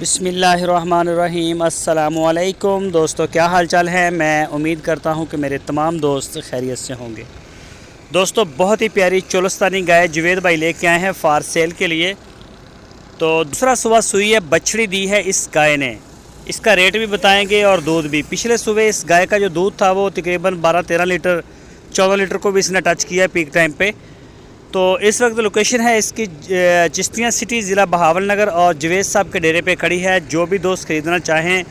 बिस्मिल्लाहिर्रहमानिर्रहीम। अस्सलामुअलैकुम दोस्तों, क्या हाल चाल है। मैं उम्मीद करता हूँ कि मेरे तमाम दोस्त खैरियत से होंगे। दोस्तों, बहुत ही प्यारी चोलिस्तानी गाय जावेद भाई लेके आए हैं फार सेल के लिए। तो दूसरा सुबह सुई है, बछड़ी दी है इस गाय ने। इसका रेट भी बताएंगे और दूध भी। पिछले सुबह इस गाय का जो दूध था वो तकरीबन 12-13 लीटर, 14 लीटर को भी इसने टच किया है पीक टाइम पे। तो इस वक्त लोकेशन है इसकी चिश्तियाँ सिटी, ज़िला बहावलनगर, और जावेद साहब के डेरे पे खड़ी है। जो भी दोस्त ख़रीदना चाहें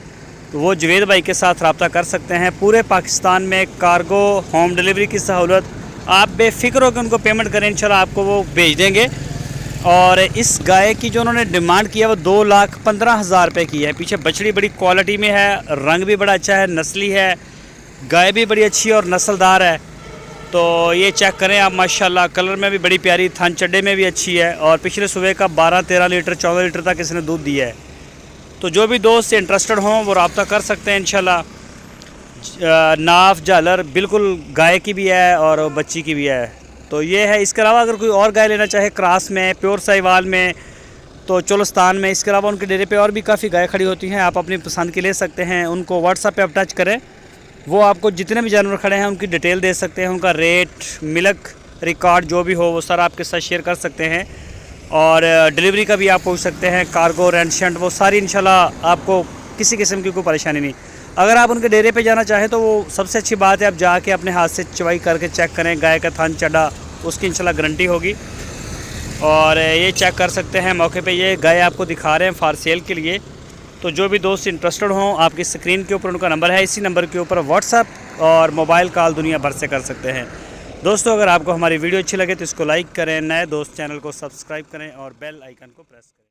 तो वो जावेद भाई के साथ रब्ता कर सकते हैं। पूरे पाकिस्तान में कार्गो होम डिलीवरी की सहूलत, आप बेफिक्र होकर उनको पेमेंट करें, इंशाल्लाह आपको वो भेज देंगे। और इस गाय की जो उन्होंने डिमांड किया वो 2,15,000 रुपये की है। पीछे बछड़ी बड़ी क्वालिटी में है, रंग भी बड़ा अच्छा है, नस्ली है, गाय भी बड़ी अच्छी और नस्लदार है। तो ये चेक करें आप, माशाल्लाह कलर में भी बड़ी प्यारी, थान चड्डे में भी अच्छी है। और पिछले सुबह का 12-13 लीटर, 14 लीटर तक इसने दूध दिया है। तो जो भी दोस्त इंटरेस्टेड हों वो रब्ता कर सकते हैं इंशाल्लाह। नाफ झालर बिल्कुल गाय की भी है और बच्ची की भी है। तो ये है। इसके अलावा अगर कोई और गाय लेना चाहे क्रास में, प्योर साहिवाल में, तो चोलिस्तान में, इसके अलावा उनके डेरे पे और भी काफ़ी गाय खड़ी होती हैं। आप अपनी पसंद की ले सकते हैं। उनको व्हाट्सएप पे आप टच करें, वो आपको जितने भी जानवर खड़े हैं उनकी डिटेल दे सकते हैं। उनका रेट, मिल्क रिकॉर्ड जो भी हो वो सारा आपके साथ शेयर कर सकते हैं। और डिलीवरी का भी आप पूछ सकते हैं, कार्गो, रेंट शेंट, वो सारी इंशाल्लाह आपको किसी किस्म की कोई परेशानी नहीं। अगर आप उनके डेरे पे जाना चाहें तो वो सबसे अच्छी बात है, आप जाके अपने हाथ से चवाई करके चेक करें। गाय का थान चढ़ा, उसकी इंशाल्लाह गारंटी होगी। और ये चेक कर सकते हैं मौके पे। ये गाय आपको दिखा रहे हैं फार सेल के लिए। तो जो भी दोस्त इंटरेस्टेड हों, आपकी स्क्रीन के ऊपर उनका नंबर है, इसी नंबर के ऊपर व्हाट्सएप और मोबाइल कॉल दुनिया भर से कर सकते हैं। दोस्तों, अगर आपको हमारी वीडियो अच्छी लगे तो इसको लाइक करें, नए दोस्त चैनल को सब्सक्राइब करें और बेल आइकन को प्रेस करें।